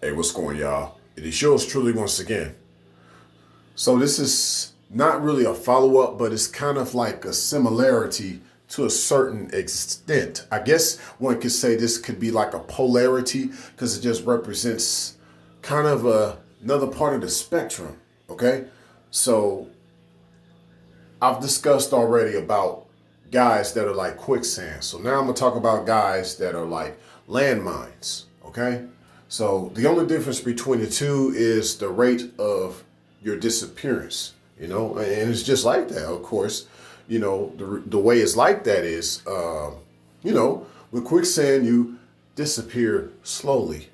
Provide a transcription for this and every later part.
Hey, what's going, y'all? It is yours truly once again. So this is not really a follow-up, but it's kind of like a similarity to a certain extent. I guess one could say this could be like a polarity because it just represents kind of another part of the spectrum. Okay, so I've discussed already about guys that are like quicksand. So now I'm gonna talk about guys that are like landmines. Okay. So the only difference between the two is the rate of your disappearance, and it's just like that, of course. The way it's like that is, with quicksand, you disappear slowly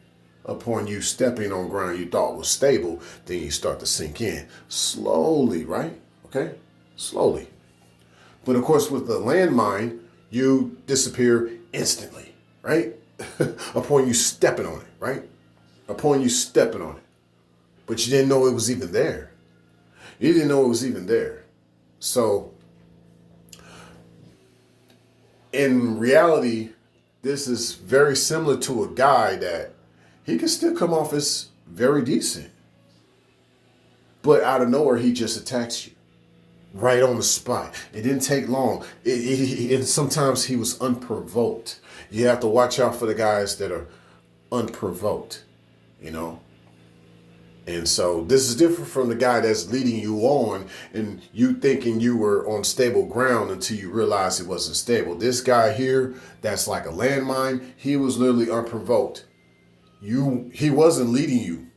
upon you stepping on ground you thought was stable. Then you start to sink in slowly, right? Okay, slowly. But of course, with the landmine, you disappear instantly, right? Upon you stepping on it, right? Upon you stepping on it. But you didn't know it was even there. You didn't know it was even there. So, in reality, this is very similar to a guy that he can still come off as very decent. But out of nowhere, he just attacks you. Right on the spot. It didn't take long. And sometimes he was unprovoked. You have to watch out for the guys that are unprovoked, you know? And so this is different from the guy that's leading you on and you thinking you were on stable ground until you realize it wasn't stable. This guy here, that's like a landmine, he was literally unprovoked. He wasn't leading you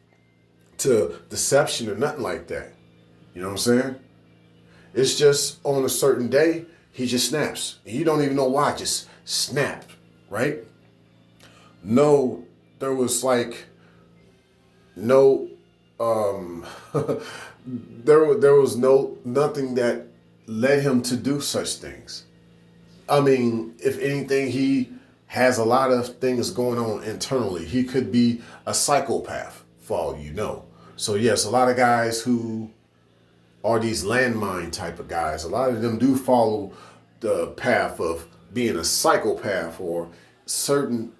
to deception or nothing like that. You know what I'm saying? It's just on a certain day, he just snaps. And you don't even know why, just snap, right? No, there was like no there was nothing that led him to do such things. I mean, if anything, he has a lot of things going on internally. He could be a psychopath, for all you know. So yes, a lot of guys who are these landmine type of guys, a lot of them do follow the path of being a psychopath, or certain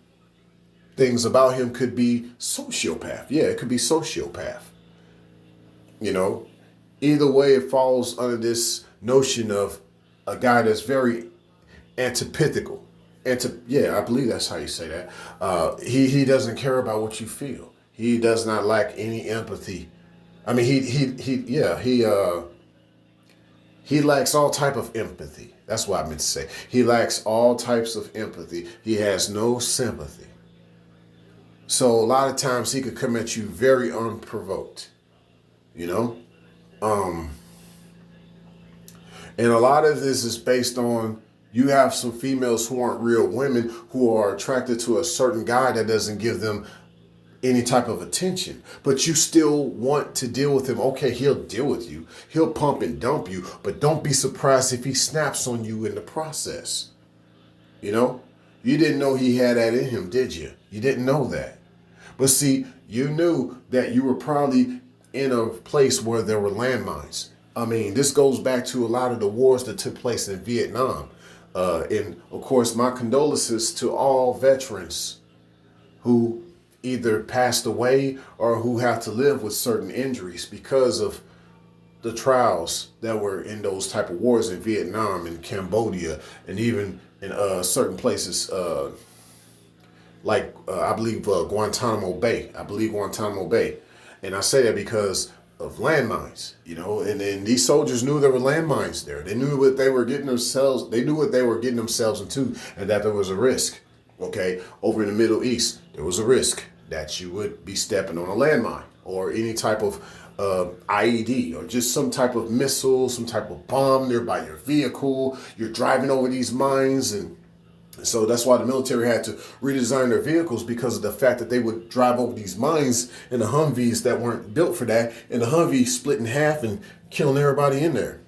things about him could be sociopath. Yeah, it could be sociopath. Either way, it falls under this notion of a guy that's very antithetical. Yeah, I believe that's how you say that. He doesn't care about what you feel. He does not lack any empathy. I mean, he lacks all type of empathy. That's what I meant to say. He lacks all types of empathy. He has no sympathy. So a lot of times he could come at you very unprovoked, you know? And a lot of this is based on, you have some females who aren't real women who are attracted to a certain guy that doesn't give them any type of attention, but you still want to deal with him. Okay, he'll deal with you. He'll pump and dump you, but don't be surprised if he snaps on you in the process. You didn't know he had that in him, did you? You didn't know that. But see, you knew that you were probably in a place where there were landmines. I mean, this goes back to a lot of the wars that took place in Vietnam. And of course, my condolences to all veterans who either passed away or who have to live with certain injuries because of the trials that were in those type of wars in Vietnam and Cambodia, and even in certain places I believe Guantanamo Bay. I believe Guantanamo Bay. And I say that because of landmines, and then these soldiers knew there were landmines there. They knew what they were getting themselves. They knew what they were getting themselves into, and that there was a risk. Okay, over in the Middle East, there was a risk that you would be stepping on a landmine or any type of IED, or just some type of missile, some type of bomb nearby your vehicle. You're driving over these mines, and so that's why the military had to redesign their vehicles, because of the fact that they would drive over these mines in the Humvees that weren't built for that, and the Humvee split in half and killing everybody in there.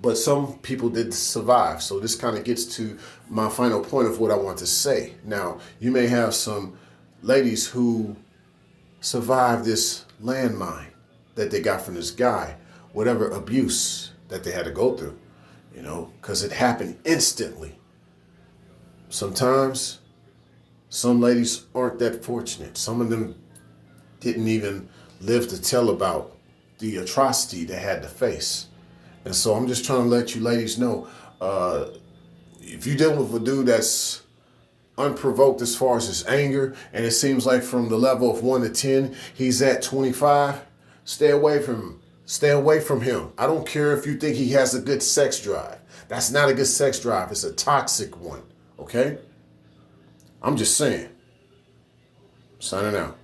But some people did survive. So this kind of gets to my final point of what I want to say. Now, you may have some ladies who survived this landmine that they got from this guy, whatever abuse that they had to go through, because it happened instantly. Sometimes some ladies aren't that fortunate. Some of them didn't even live to tell about the atrocity they had to face. And so I'm just trying to let you ladies know, if you're dealing with a dude that's unprovoked as far as his anger, and it seems like from the level of 1 to 10, he's at 25, stay away from him. Stay away from him. I don't care if you think he has a good sex drive. That's not a good sex drive. It's a toxic one, okay? I'm just saying. Signing out.